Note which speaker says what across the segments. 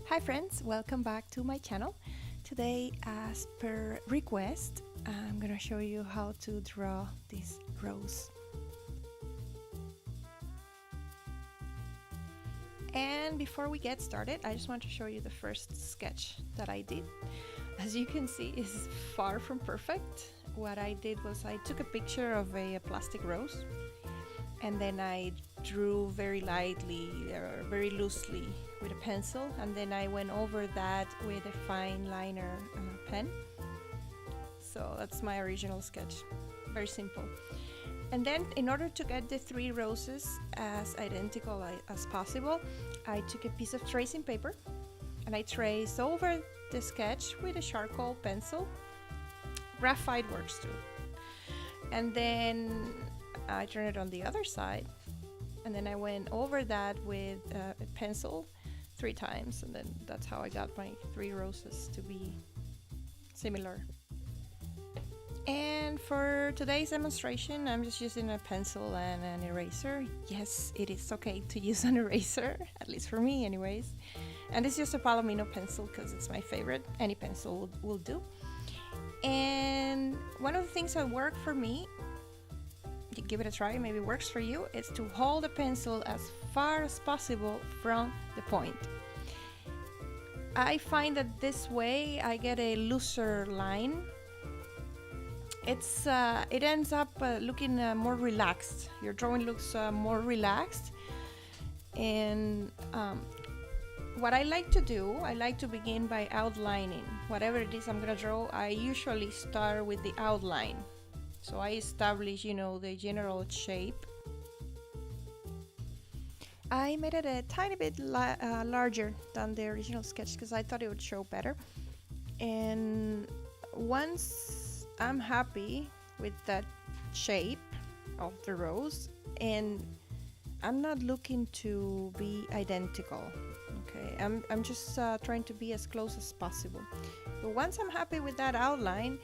Speaker 1: Hi friends, welcome back to my channel. Today, as per request, I'm gonna show you how to draw this rose. And before we get started, I just want to show you the first sketch that I did. As you can see, it's far from perfect. What I did was I took a picture of a plastic rose and then I drew very lightly or very loosely with a pencil, and then I went over that with a fine liner pen. So that's my original sketch, very simple. And then in order to get the three roses as identical as possible, I took a piece of tracing paper and I traced over the sketch with a charcoal pencil. Graphite works too. And then I turned it on the other side, and then I went over that with a pencil 3 times, and then that's how I got my 3 roses to be similar. And for today's demonstration, I'm just using a pencil and an eraser. Yes, it is okay to use an eraser, at least for me anyways. And it's just a Palomino pencil because it's my favorite. Any pencil will do. And one of the things that work for me, give it a try, maybe it works for you, is to hold the pencil as far as possible from the point. I find that this way I get a looser line. It ends up looking more relaxed. Your drawing looks more relaxed. And what I like to do, I like to begin by outlining. Whatever it is I'm gonna draw, I usually start with the outline. So I establish, the general shape. I made it a tiny bit larger than the original sketch because I thought it would show better. And once I'm happy with that shape of the rose, and I'm not looking to be identical, okay? I'm just trying to be as close as possible. But once I'm happy with that outline,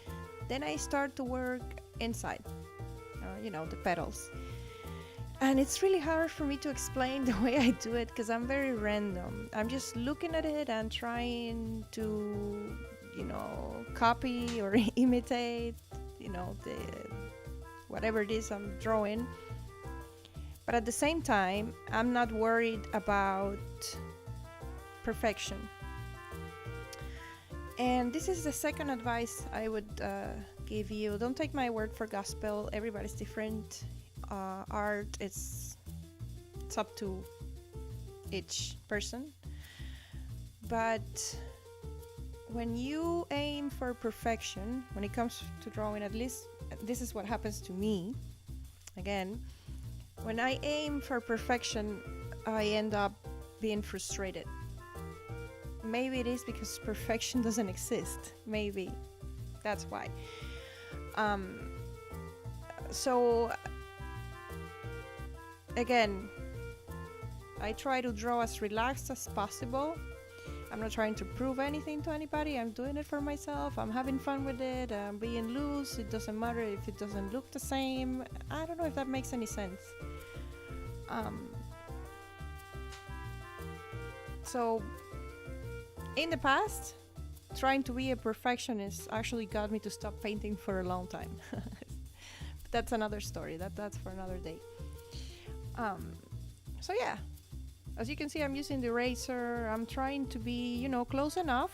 Speaker 1: then I start to work inside, the petals. And it's really hard for me to explain the way I do it because I'm very random. I'm just looking at it and trying to, copy or imitate, whatever it is I'm drawing. But at the same time, I'm not worried about perfection. And this is the second advice I would give you. Don't take my word for gospel. Everybody's different. Art, it's up to each person. But when you aim for perfection, when it comes to drawing, at least this is what happens to me. Again, when I aim for perfection, I end up being frustrated. Maybe it is because perfection doesn't exist. Maybe that's why. So again, I try to draw as relaxed as possible. I'm not trying to prove anything to anybody. I'm doing it for myself. I'm having fun with it. I'm being loose. It doesn't matter if it doesn't look the same. I don't know if that makes any sense. So in the past, trying to be a perfectionist actually got me to stop painting for a long time. But that's another story. That's for another day. So yeah, as you can see, I'm using the eraser. I'm trying to be, close enough.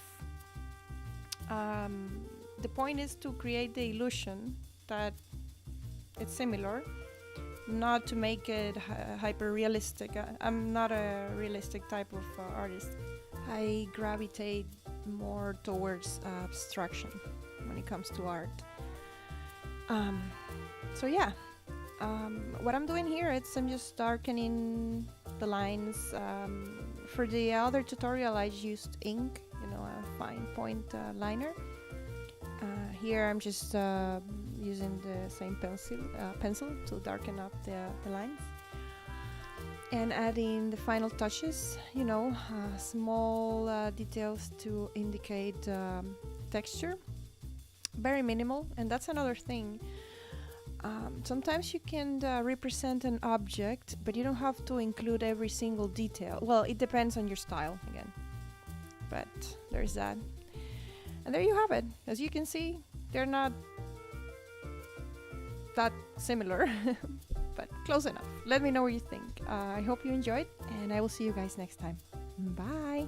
Speaker 1: The point is to create the illusion that it's similar, not to make it hyper realistic. I'm not a realistic type of artist. I gravitate more towards abstraction when it comes to art. So yeah, what I'm doing here is I'm just darkening the lines. For the other tutorial I used ink, a fine point liner. Here I'm just using the same pencil to darken up the lines. And adding the final touches, small details to indicate texture. Very minimal, and that's another thing. Sometimes you can represent an object, but you don't have to include every single detail. Well, it depends on your style again. but there's that. And there you have it. As you can see, they're not that similar, but close enough. Let me know what you think. I hope you enjoyed, and I will see you guys next time. Bye!